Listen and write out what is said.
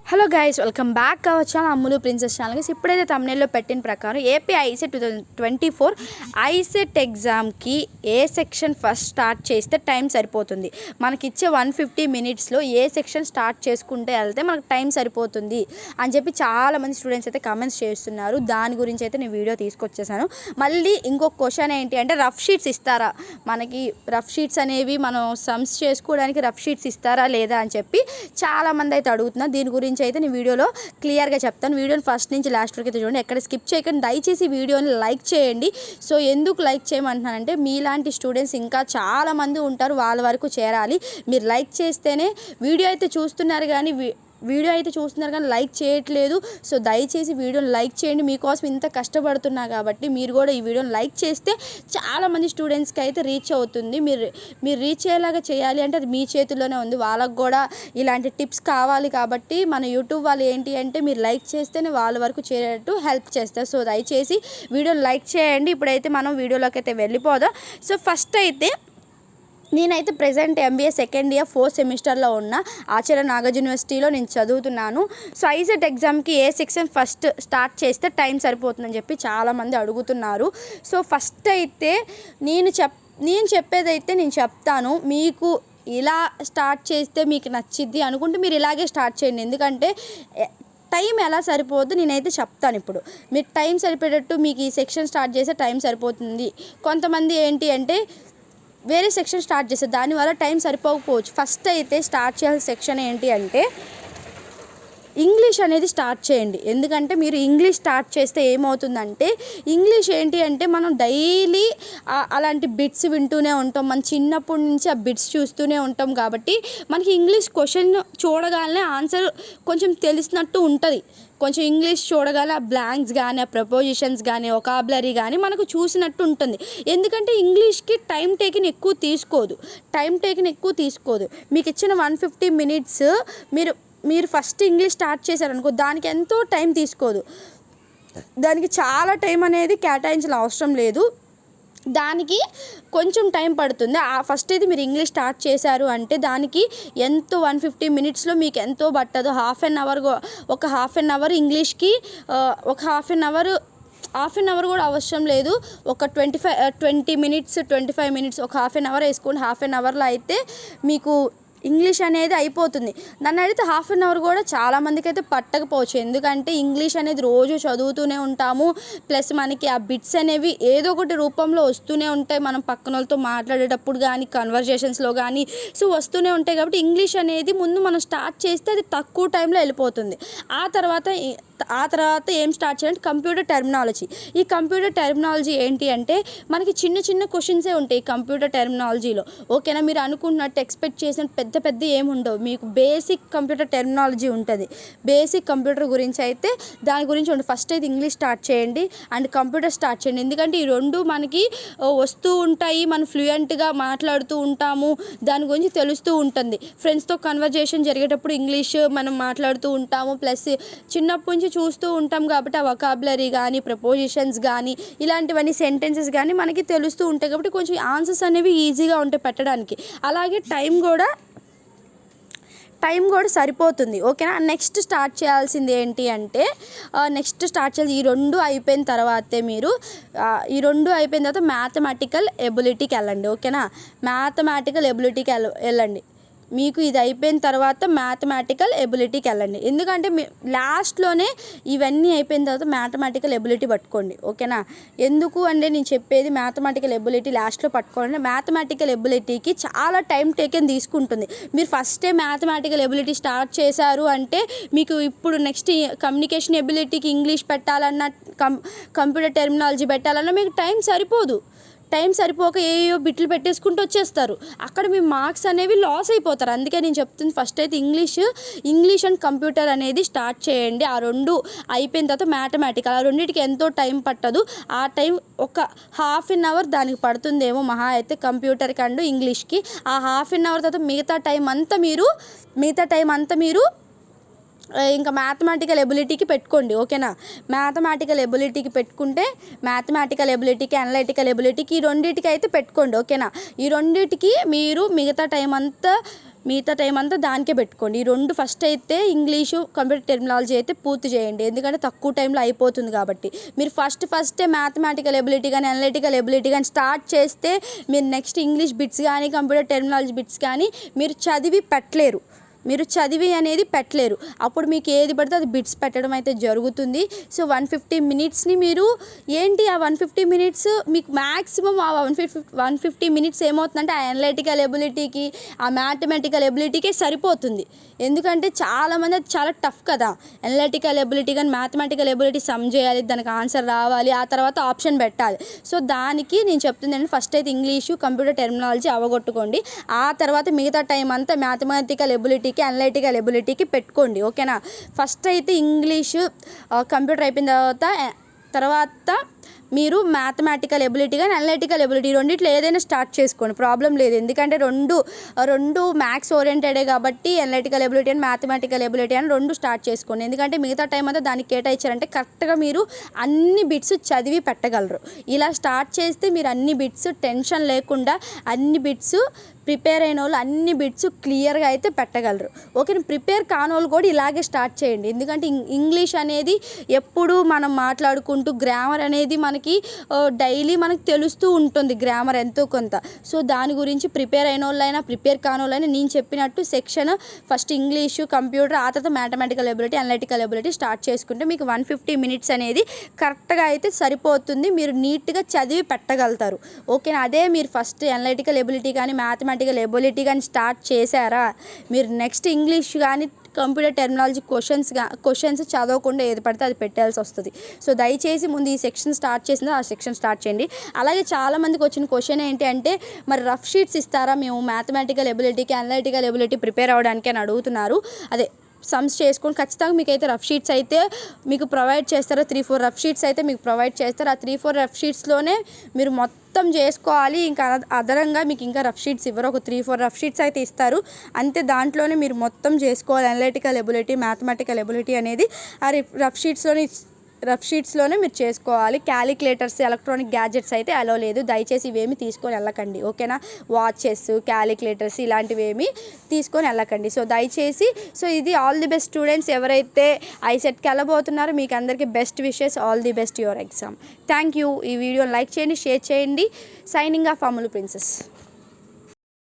Hello guys, welcome back our channel Ammulu princess channel. ఇప్పుడైతే తమ్నెల్లో పెట్టిన ప్రకారం ఏపీ ఐసెట్ 2024 ఐసెట్ ఎగ్జామ్కి ఏ సెక్షన్ ఫస్ట్ స్టార్ట్ చేస్తే టైం సరిపోతుంది, మనకిచ్చే 150 మినిట్స్లో ఏ సెక్షన్ స్టార్ట్ చేసుకుంటే వెళ్తే మనకు టైం సరిపోతుంది అని చెప్పి చాలామంది స్టూడెంట్స్ అయితే కామెంట్స్ చేస్తున్నారు. దాని గురించి అయితే నేను వీడియో తీసుకొచ్చేసాను. మళ్ళీ ఇంకొక క్వశ్చన్ ఏంటి అంటే, రఫ్ షీట్స్ ఇస్తారా, మనకి రఫ్ షీట్స్ అనేవి మనం సమ్స్ చేసుకోవడానికి రఫ్ షీట్స్ ఇస్తారా లేదా అని చెప్పి చాలామంది అయితే అడుగుతున్నారు. దీని గురించి అయితే నేను వీడియోలో క్లియర్గా చెప్తాను. వీడియోని ఫస్ట్ నుంచి లాస్ట్ వరకు అయితే చూడండి, ఎక్కడ స్కిప్ చేయకండి. దయచేసి వీడియోని లైక్ చేయండి. సో ఎందుకు లైక్ చేయమంటున్నానంటే, మీలాంటి స్టూడెంట్స్ ఇంకా చాలామంది ఉంటారు, వాళ్ళ వరకు చేరాలి. మీరు లైక్ చేస్తేనే వీడియో అయితే చూస్తున్నారు కానీ లైక్ చేయట్లేదు. సో దయచేసి వీడియోని లైక్ చేయండి. మీకోసం ఇంత కష్టపడుతున్నా కాబట్టి మీరు కూడా ఈ వీడియోని లైక్ చేస్తే చాలామంది స్టూడెంట్స్కి అయితే రీచ్ అవుతుంది. మీరు రీచ్ అయ్యేలాగా చేయాలి అంటే అది మీ చేతుల్లోనే ఉంది. వాళ్ళకు కూడా ఇలాంటి టిప్స్ కావాలి కాబట్టి మన యూట్యూబ్ వాళ్ళు ఏంటి అంటే, మీరు లైక్ చేస్తేనే వాళ్ళ వరకు చేరేటట్టు హెల్ప్ చేస్తారు. సో దయచేసి వీడియోని లైక్ చేయండి. ఇప్పుడైతే మనం వీడియోలోకి అయితే వెళ్ళిపోదాం. సో ఫస్ట్ అయితే నేనైతే present MBA second year 4th సెమిస్టర్లో ఉన్న ఆచార్య నాగార్జున యూనివర్సిటీలో నేను చదువుతున్నాను. సో ఐసెట్ ఎగ్జామ్కి ఏ సెక్షన్ ఫస్ట్ స్టార్ట్ చేస్తే టైం సరిపోతుందని చెప్పి చాలామంది అడుగుతున్నారు. సో ఫస్ట్ అయితే నేను చెప్పేదైతే నేను చెప్తాను. మీకు ఇలా స్టార్ట్ చేస్తే మీకు నచ్చిద్ది అనుకుంటే మీరు ఇలాగే స్టార్ట్ చేయండి. ఎందుకంటే టైం ఎలా సరిపోద్దు నేనైతే చెప్తాను. ఇప్పుడు మీరు టైం సరిపోయేటట్టు మీకు ఈ సెక్షన్ స్టార్ట్ చేస్తే టైం సరిపోతుంది. కొంతమంది ఏంటి అంటే వేరే సెక్షన్ స్టార్ట్ చేస్తారు, దానివల్ల టైం సరిపోకపోవచ్చు. ఫస్ట్ అయితే స్టార్ట్ చేయాల్సిన సెక్షన్ ఏంటి అంటే ఇంగ్లీష్ అనేది స్టార్ట్ చేయండి. ఎందుకంటే మీరు ఇంగ్లీష్ స్టార్ట్ చేస్తే ఏమవుతుందంటే, ఇంగ్లీష్ ఏంటి అంటే మనం డైలీ అలాంటి బిట్స్ వింటూనే ఉంటాం, మన చిన్నప్పటి నుంచి ఆ బిట్స్ చూస్తూనే ఉంటాం. కాబట్టి మనకి ఇంగ్లీష్ క్వశ్చన్ చూడగానే ఆన్సర్ కొంచెం తెలిసినట్టు ఉంటుంది. కొంచెం ఇంగ్లీష్ చూడగానే ఆ బ్లాంక్స్ కానీ, ఆ ప్రపోజిషన్స్ కానీ, వొకాబులరీ కానీ మనకు చూసినట్టు ఉంటుంది. ఎందుకంటే ఇంగ్లీష్కి టైం టేకింగ్ ఎక్కువ తీసుకోదు. మీకు ఇచ్చిన 150 మినిట్స్ మీరు ఫస్ట్ ఇంగ్లీష్ స్టార్ట్ చేశారనుకో, దానికి ఎంతో టైం తీసుకోదు. దానికి చాలా టైం అనేది కేటాయించాల్సిన అవసరం లేదు, దానికి కొంచెం టైం పడుతుంది. ఫస్ట్ అయితే మీరు ఇంగ్లీష్ స్టార్ట్ చేశారు అంటే దానికి ఎంతో 150 మినిట్స్లో మీకు ఎంతో పట్టదు. హాఫ్ అన్ అవర్ ఇంగ్లీష్కి, ఒక హాఫ్ అన్ అవర్ కూడా అవసరం లేదు. ఒక 20 మినిట్స్ 25 మినిట్స్ ఒక హాఫ్ అన్ అవర్ వేసుకోండి. హాఫ్ అన్ అవర్లో అయితే మీకు ఇంగ్లీష్ అనేది అయిపోతుంది. నన్ను అడిగితే హాఫ్ అన్ అవర్ కూడా చాలామందికి అయితే పట్టకపోవచ్చు. ఎందుకంటే ఇంగ్లీష్ అనేది రోజు చదువుతూనే ఉంటాము, ప్లస్ మనకి ఆ బిట్స్ అనేవి ఏదో ఒకటి రూపంలో వస్తూనే ఉంటాయి. మనం పక్కన వాళ్ళతో మాట్లాడేటప్పుడు కానీ, కన్వర్జేషన్స్లో కానీ సో వస్తూనే ఉంటాయి. కాబట్టి ఇంగ్లీష్ అనేది ముందు మనం స్టార్ట్ చేస్తే అది తక్కువ టైంలో వెళ్ళిపోతుంది. ఆ తర్వాత ఏం స్టార్ట్ చేయాలంటే కంప్యూటర్ టెర్మినాలజీ. ఈ కంప్యూటర్ టెర్మినాలజీ ఏంటి అంటే మనకి చిన్న క్వశ్చన్సే ఉంటాయి కంప్యూటర్ టెర్మినాలజీలో. ఓకేనా, మీరు అనుకుంటున్నట్టు ఎక్స్పెక్ట్ చేసిన పెద్ద ఏమి ఉండవు. మీకు బేసిక్ కంప్యూటర్ టెర్మినాలజీ ఉంటుంది. బేసిక్ కంప్యూటర్ గురించి అయితే దాని గురించి ఉంటుంది. ఫస్ట్ అయితే ఇంగ్లీష్ స్టార్ట్ చేయండి అండ్ కంప్యూటర్ స్టార్ట్ చేయండి. ఎందుకంటే ఈ రెండు మనకి వస్తూ ఉంటాయి, మనం ఫ్లూయెంట్గా మాట్లాడుతూ ఉంటాము, దాని గురించి తెలుస్తూ ఉంటుంది. ఫ్రెండ్స్తో కన్వర్జేషన్ జరిగేటప్పుడు ఇంగ్లీష్ మనం మాట్లాడుతూ ఉంటాము, ప్లస్ చిన్నప్పటి నుంచి చూస్తూ ఉంటాం కాబట్టి ఆ వొకాబులరీ కానీ, ప్రపోజిషన్స్ కానీ, ఇలాంటివన్నీ సెంటెన్సెస్ కానీ మనకి తెలుస్తూ ఉంటాయి. కాబట్టి కొంచెం ఆన్సర్స్ అనేవి ఈజీగా ఉంటాయి పెట్టడానికి. అలాగే టైం కూడా సరిపోతుంది. ఓకేనా, నెక్స్ట్ స్టార్ట్ చేయాల్సింది ఏంటి అంటే ఈ రెండు అయిపోయిన తర్వాతే మీరు మ్యాథమెటికల్ ఎబిలిటీకి వెళ్ళండి. ఓకేనా, మ్యాథమెటికల్ ఎబిలిటీకి వెళ్ళండి. మీకు ఇది అయిపోయిన తర్వాత మ్యాథమెటికల్ ఎబిలిటీకి వెళ్ళండి. ఎందుకంటే లాస్ట్లోనే ఇవన్నీ అయిపోయిన తర్వాత మ్యాథమెటికల్ ఎబిలిటీ పట్టుకోండి. ఓకేనా, ఎందుకు అంటే నేను చెప్పేది మ్యాథమెటికల్ ఎబిలిటీ లాస్ట్లో పట్టుకోండి. మ్యాథమెటికల్ ఎబిలిటీకి చాలా టైం టేకెన్ తీసుకుంటుంది. మీరు ఫస్టే మ్యాథమెటికల్ ఎబిలిటీ స్టార్ట్ చేశారు అంటే మీకు ఇప్పుడు నెక్స్ట్ కమ్యూనికేషన్ ఎబిలిటీకి ఇంగ్లీష్ పెట్టాలన్నా, కంప్యూటర్ టెర్మినాలజీ పెట్టాలన్నా మీకు టైం సరిపోక ఏయో బిట్లు పెట్టేసుకుంటూ వచ్చేస్తారు. అక్కడ మీ మార్క్స్ అనేవి లాస్ అయిపోతారు. అందుకే నేను చెప్తుంది, ఫస్ట్ అయితే ఇంగ్లీష్ అండ్ కంప్యూటర్ అనేది స్టార్ట్ చేయండి. ఆ రెండు అయిపోయిన తర్వాత మ్యాథమెటికల్, ఆ రెండింటికి ఎంతో టైం పట్టదు. ఆ టైం ఒక హాఫ్ అన్ అవర్ దానికి పడుతుందేమో మహా అయితే కంప్యూటర్కి అండ్ ఇంగ్లీష్కి. ఆ హాఫ్ అన్ అవర్ తర్వాత మిగతా టైం అంతా మీరు ఇంకా మ్యాథమెటికల్ ఎబిలిటీకి పెట్టుకోండి. ఓకేనా, మ్యాథమెటికల్ ఎబిలిటీకి పెట్టుకుంటే మ్యాథమెటికల్ ఎబిలిటీకి, అనలైటికల్ ఎబిలిటీకి, ఈ రెండింటికి అయితే పెట్టుకోండి. ఓకేనా, ఈ రెండింటికి మీరు మిగతా టైం అంతా మిగతా టైం అంతా దానికే పెట్టుకోండి. ఈ 2 ఫస్ట్ అయితే ఇంగ్లీషు, కంప్యూటర్ టెర్మినాలజీ అయితే పూర్తి చేయండి. ఎందుకంటే తక్కువ టైంలో అయిపోతుంది కాబట్టి. మీరు ఫస్టే మ్యాథమెటికల్ ఎబిలిటీ కానీ, అనలిటికల్ ఎబిలిటీ కానీ స్టార్ట్ చేస్తే మీరు నెక్స్ట్ ఇంగ్లీష్ బిట్స్ కానీ, కంప్యూటర్ టెర్మినాలజీ బిట్స్ కానీ మీరు చదివి పెట్టలేరు. అప్పుడు మీకు ఏది పడితే అది బిట్స్ పెట్టడం అయితే జరుగుతుంది. సో 150 మినిట్స్ని మీరు ఏంటి ఆ 150 మినిట్స్ మీకు మ్యాక్సిమం ఆ 150 మినిట్స్ ఏమవుతుందంటే ఆ అనలిటికల్ ఎబిలిటీకి, ఆ మ్యాథమెటికల్ ఎబిలిటీకే సరిపోతుంది. ఎందుకంటే చాలామంది అది చాలా టఫ్ కదా. అనలిటికల్ ఎబిలిటీ కానీ మ్యాథమెటికల్ ఎబిలిటీ సమ్ చేయాలి, దానికి ఆన్సర్ రావాలి, ఆ తర్వాత ఆప్షన్ పెట్టాలి. సో దానికి నేను చెప్తుందండి, ఫస్ట్ అయితే ఇంగ్లీషు, కంప్యూటర్ టెర్మినాలజీ అవగొట్టుకోండి. ఆ తర్వాత మిగతా టైం అంతా మ్యాథమెటికల్ ఎబిలిటీకి, అనలిటికల్ ఎబిలిటీకి పెట్టుకోండి. ఓకేనా? ఫస్ట్ అయితే ఇంగ్లీషు, కంప్యూటర్ అయిపోయిన తర్వాత మీరు మ్యాథమెటికల్ ఎబిలిటీ కానీ, అనలిటికల్ ఎబిలిటీ రెండిట్లో ఏదైనా స్టార్ట్ చేసుకోండి, ప్రాబ్లం లేదు. ఎందుకంటే రెండు మ్యాథ్స్ ఓరియంటెడే కాబట్టి analytical ability and mathematical ability అని 2 స్టార్ట్ చేసుకోండి. ఎందుకంటే మిగతా టైం అంతా దానికి కేటాయించారంటే కరెక్ట్గా మీరు అన్ని బిట్స్ చదివి పెట్టగలరు. ఇలా స్టార్ట్ చేస్తే మీరు అన్ని బిట్స్ టెన్షన్ లేకుండా అన్ని బిట్స్ ప్రిపేర్ అయిన వాళ్ళు అన్ని బిట్స్ క్లియర్గా అయితే పెట్టగలరు. ఓకే, ప్రిపేర్ కాని వాళ్ళు కూడా ఇలాగే స్టార్ట్ చేయండి. ఎందుకంటే ఇంగ్లీష్ అనేది ఎప్పుడు మనం మాట్లాడుకుంటూ, గ్రామర్ అనేది మనకి డైలీ మనకు తెలుస్తూ ఉంటుంది, గ్రామర్ ఎంతో కొంత. సో దాని గురించి ప్రిపేర్ అయిన వాళ్ళైనా, ప్రిపేర్ కాని వాళ్ళైనా నేను చెప్పినట్టు సెక్షన్ ఫస్ట్ ఇంగ్లీషు, కంప్యూటర్, ఆ తర్వాత mathematical ability, analytical ability start చేసుకుంటే మీకు 150 మినిట్స్ అనేది కరెక్ట్గా అయితే సరిపోతుంది. మీరు నీట్గా చదివి పెట్టగలుగుతారు. ఓకేనా? అదే మీరు ఫస్ట్ అనలిటికల్ ఎబిలిటీ కానీ, మ్యాథమెటికల్ ఎబిలిటీ కానీ స్టార్ట్ చేశారా, మీరు నెక్స్ట్ ఇంగ్లీష్ కానీ, కంప్యూటర్ టెర్మినాలజీ క్వశ్చన్స్ చదవకుండా ఏది పడితే అది పెట్టాల్సి వస్తుంది. సో దయచేసి ముందు ఈ సెక్షన్ స్టార్ట్ చేసిందో ఆ సెక్షన్ స్టార్ట్ చేయండి. అలాగే చాలామందికి వచ్చిన క్వశ్చన్ ఏంటి అంటే, మరి రఫ్ షీట్స్ ఇస్తారా మేము మ్యాథమెటికల్ ఎబిలిటీకి, అనలిటికల్ ఎబిలిటీ ప్రిపేర్ అవ్వడానికి అని అడుగుతున్నారు. అదే సమ్స్ చేసుకొని ఖచ్చితంగా మీకైతే రఫ్ షీట్స్ అయితే మీకు ప్రొవైడ్ చేస్తారు. 3-4 రఫ్ షీట్స్ అయితే మీకు ప్రొవైడ్ చేస్తారు. ఆ 3-4 రఫ్ షీట్స్లోనే మీరు మొత్తం చేసుకోవాలి. ఇంకా అదనంగా మీకు ఇంకా రఫ్ షీట్స్ ఇవ్వరు, ఒక 3-4 రఫ్ షీట్స్ అయితే ఇస్తారు అంతే. దాంట్లోనే మీరు మొత్తం చేసుకోవాలి. అనలిటికల్ ఎబిలిటీ, మ్యాథమెటికల్ ఎబిలిటీ అనేది ఆ రఫ్ షీట్స్లోనే మీరు చేసుకోవాలి. క్యాలిక్యులేటర్స్, ఎలక్ట్రానిక్ గ్యాడ్జెట్స్ అయితే అలో లేదు. దయచేసి ఇవేమి తీసుకొని వెళ్ళకండి. ఓకేనా? వాచెస్, క్యాలిక్యులేటర్స్ ఇలాంటివి ఏమి తీసుకొని వెళ్ళకండి. సో దయచేసి ఇది ఆల్ ది బెస్ట్ స్టూడెంట్స్. ఎవరైతే ఐసెట్కి వెళ్ళబోతున్నారో మీకు అందరికీ best wishes. All the best your exam. Thank you. ఈ వీడియోని లైక్ చేయండి, షేర్ చేయండి. Signing off Amul princess.